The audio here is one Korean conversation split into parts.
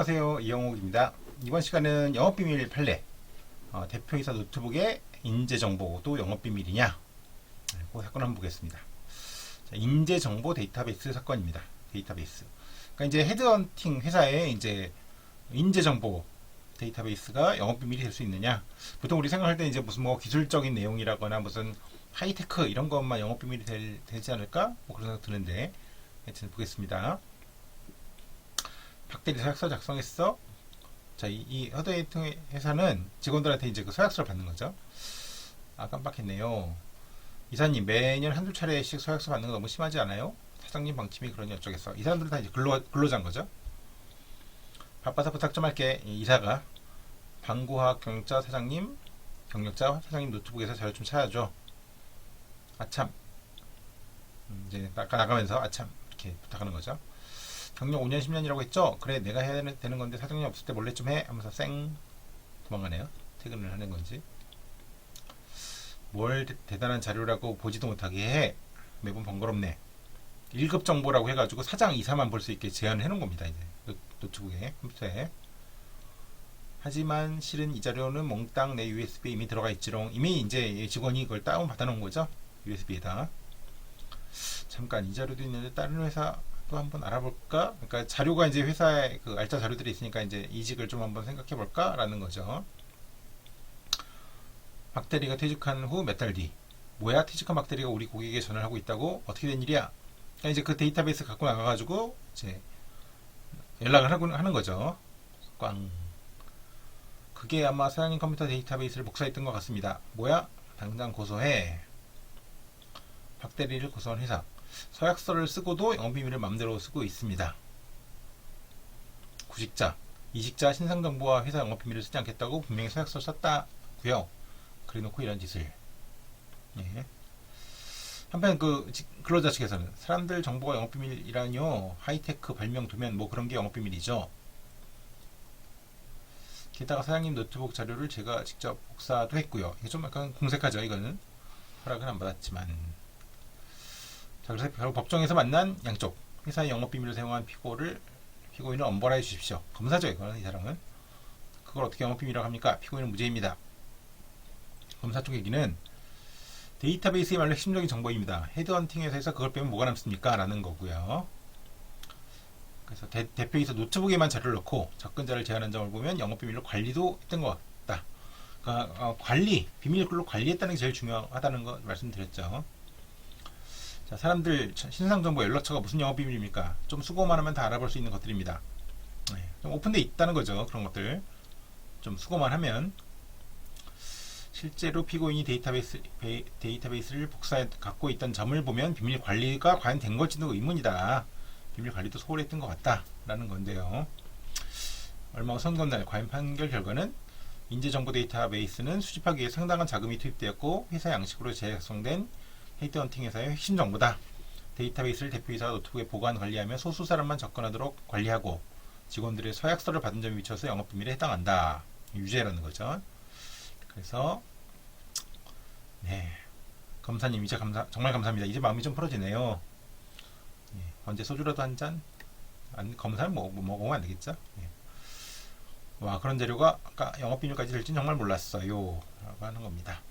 안녕하세요, 이영옥입니다. 이번 시간은 영업비밀 판례, 대표이사 노트북의 인재정보도 영업비밀이냐, 그 사건 한번 보겠습니다. 자, 인재정보 데이터베이스 사건입니다. 데이터베이스. 그러니까 이제 헤드헌팅 회사에 이제 인재정보 데이터베이스가 영업비밀이 될 수 있느냐. 보통 우리 생각할 때 이제 무슨 뭐 기술적인 내용이라거나 무슨 하이테크 이런 것만 영업비밀이 되지 않을까? 뭐 그런 생각 드는데, 하여튼 보겠습니다. 박대리 서약서 작성했어. 자, 이 헤드헌팅 회사는 직원들한테 이제 그 서약서를 받는 거죠. 아, 깜빡했네요. 이사님, 매년 한두 차례씩 서약서 받는 거 너무 심하지 않아요? 사장님 방침이 그러니 어쩌겠어. 이 사람들은 다 이제 근로자인 거죠. 바빠서 부탁 좀 할게. 이사가 방구학 경력자 사장님 노트북에서 자료 좀 찾아줘. 아참. 이제 나가면서 아참 이렇게 부탁하는 거죠. 경력 5년 10년이라고 했죠? 그래, 내가 해야 되는 건데 사장님 없을 때 몰래 좀 해 하면서 쌩 도망가네요. 퇴근을 하는 건지. 뭘 대단한 자료라고 보지도 못하게 해. 매번 번거롭네. 1급 정보라고 해가지고 사장 이사만 볼 수 있게 제한을 해놓은 겁니다. 이제 노트북에, 컴퓨터에. 하지만 실은 이 자료는 몽땅 내 USB에 이미 들어가 있지롱. 이미 이제 직원이 그걸 다운 받아놓은 거죠. USB에다. 잠깐, 이 자료도 있는데 다른 회사 또 한번 알아볼까? 그러니까 자료가 이제 회사에 그 알짜 자료들이 있으니까 이제 이직을 좀 한번 생각해 볼까? 라는 거죠. 박대리가 퇴직한 후 몇 달 뒤. 뭐야? 퇴직한 박대리가 우리 고객에게 전화를 하고 있다고? 어떻게 된 일이야? 그러니까 이제 그 데이터베이스 갖고 나가가지고 이제 연락을 하는 거죠. 꽝. 그게 아마 사장님 컴퓨터 데이터베이스를 복사했던 것 같습니다. 뭐야? 당장 고소해. 박대리를 고소한 회사. 서약서를 쓰고도 영업비밀을 맘대로 쓰고 있습니다. 구직자, 이직자 신상정보와 회사 영업비밀을 쓰지 않겠다고 분명히 서약서를 썼다고요. 그래놓고 이런 짓을. 예. 한편 그 근로자 측에서는 사람들 정보가 영업비밀이라뇨. 하이테크 발명 도면 뭐 그런 게 영업비밀이죠. 게다가 사장님 노트북 자료를 제가 직접 복사도 했고요. 이게 좀 약간 공색하죠. 이거는 허락은 안 받았지만. 자, 그래서 결국 법정에서 만난 양쪽. 회사의 영업비밀을 사용한 피고인을 엄벌해 주십시오. 검사죠, 이거는. 이 사람은. 그걸 어떻게 영업비밀이라고 합니까? 피고인은 무죄입니다. 검사 쪽 얘기는 데이터베이스의말로 핵심적인 정보입니다. 헤드헌팅 회사에서 그걸 빼면 뭐가 남습니까? 라는 거고요. 그래서 대표이사 노트북에만 자료를 넣고 접근자를 제한한 점을 보면 영업비밀로 관리도 했던 것 같다. 그러니까 비밀로 관리했다는 게 제일 중요하다는 거 말씀드렸죠. 자, 사람들 신상정보 연락처가 무슨 영업비밀입니까? 좀 수고만 하면 다 알아볼 수 있는 것들입니다. 네, 좀 오픈되어 있다는 거죠. 그런 것들 좀 수고만 하면. 실제로 피고인이 데이터베이스를 갖고 있던 점을 보면 비밀 관리가 과연 된 걸지도 의문이다. 비밀 관리도 소홀했던 것 같다 라는 건데요. 얼마 후 선거날 과연 판결 결과는 인재정보 데이터베이스는 수집하기 위해 상당한 자금이 투입되었고 회사 양식으로 재작성된 헤드헌팅 회사의 핵심 정보다. 데이터베이스를 대표이사가 노트북에 보관 관리하며 소수 사람만 접근하도록 관리하고 직원들의 서약서를 받은 점에 비춰서 영업비밀에 해당한다. 유죄라는 거죠. 그래서 네, 검사님 이제 정말 감사합니다. 이제 마음이 좀 풀어지네요. 예, 언제 소주라도 한 잔? 검사는 먹으면 안 되겠죠? 예. 와, 그런 재료가 영업비밀까지 될지는 정말 몰랐어요. 라고 하는 겁니다.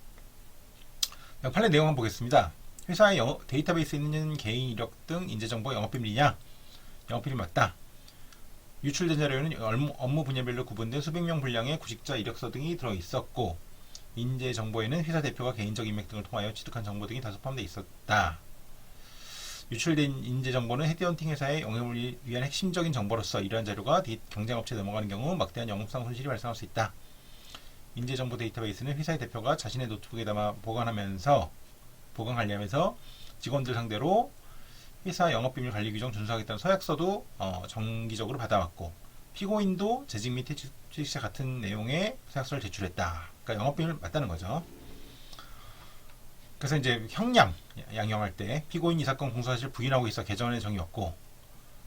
판례 내용 한번 보겠습니다. 회사의 데이터베이스에 있는 개인 이력 등 인재정보 영업비밀이냐? 영업비밀 맞다. 유출된 자료에는 업무 분야별로 구분된 수백 명 분량의 구직자 이력서 등이 들어있었고 인재정보에는 회사 대표가 개인적 인맥 등을 통하여 취득한 정보 등이 다수 포함되어 있었다. 유출된 인재정보는 헤드헌팅 회사의 영업을 위한 핵심적인 정보로서 이러한 자료가 경쟁업체에 넘어가는 경우 막대한 영업상 손실이 발생할 수 있다. 인재정보 데이터베이스는 회사의 대표가 자신의 노트북에 담아 보관 관리하면서 직원들 상대로 회사 영업비밀 관리 규정 준수하겠다는 서약서도 정기적으로 받아왔고 피고인도 재직 및 퇴직자 같은 내용의 서약서를 제출했다. 그러니까 영업비밀 맞다는 거죠. 그래서 이제 양형할 때 피고인 이 사건 공소사실 부인하고 있어 개정안에 정의 없고,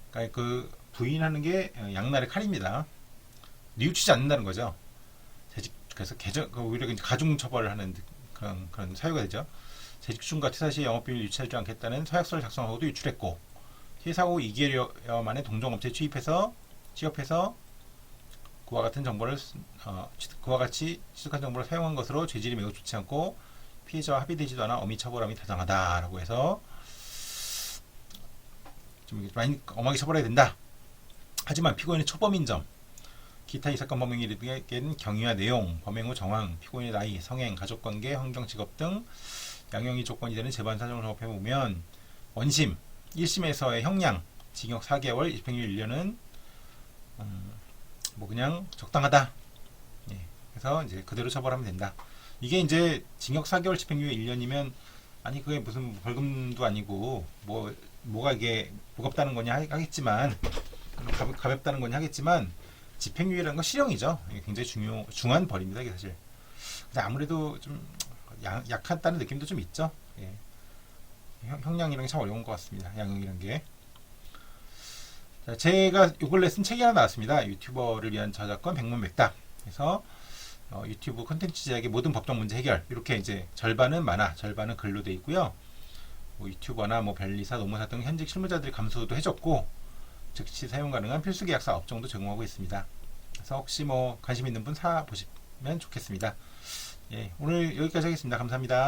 그러니까 그 부인하는 게 양날의 칼입니다. 뉘우치지 않는다는 거죠. 그래서 오히려 가중 처벌을 하는 그런 사유가 되죠. 재직 중과 퇴사 시 영업비밀 유출하지 않겠다는 서약서를 작성하고도 유출했고 퇴사 후 2개월 만에 동종업체에 취업해서 그와 같이 취득한 정보를 사용한 것으로 죄질이 매우 좋지 않고 피해자와 합의되지도 않아 엄히 처벌함이 타당하다라고 해서 좀 많이 엄하게 처벌해야 된다. 하지만 피고인의 초범인 점, 기타 이 사건 범행에 이르게는 경위와 내용, 범행 후 정황, 피고인의 나이, 성행, 가족관계, 환경, 직업 등 양형이 조건이 되는 재반 사정을 종합해보면 원심 1심에서의 형량 징역 4개월, 집행유예 1년은 뭐 그냥 적당하다. 예, 그래서 이제 그대로 처벌하면 된다. 이게 이제 징역 4개월, 집행유예 1년이면 아니 그게 무슨 벌금도 아니고 뭐가 이게 무겁다는 거냐 하겠지만 가볍다는 거냐 하겠지만 집행유예라는 건 실형이죠. 이게 굉장히 중한 벌입니다. 이게 사실. 근데 아무래도 좀 약하다는 느낌도 좀 있죠. 예. 형량이라는 게 참 어려운 것 같습니다. 양형이라는 게. 자, 제가 요 근래 쓴 책이 하나 나왔습니다. 유튜버를 위한 저작권 백문백답. 그래서 유튜브 콘텐츠 제작의 모든 법적 문제 해결. 이렇게 이제 절반은 만화, 절반은 글로 돼 있고요. 뭐 유튜버나 뭐 변리사, 노무사 등 현직 실무자들이 감수도 해줬고 즉시 사용 가능한 필수 계약서 업종도 제공하고 있습니다. 그래서 혹시 뭐 관심 있는 분 사 보시면 좋겠습니다. 예, 오늘 여기까지 하겠습니다. 감사합니다.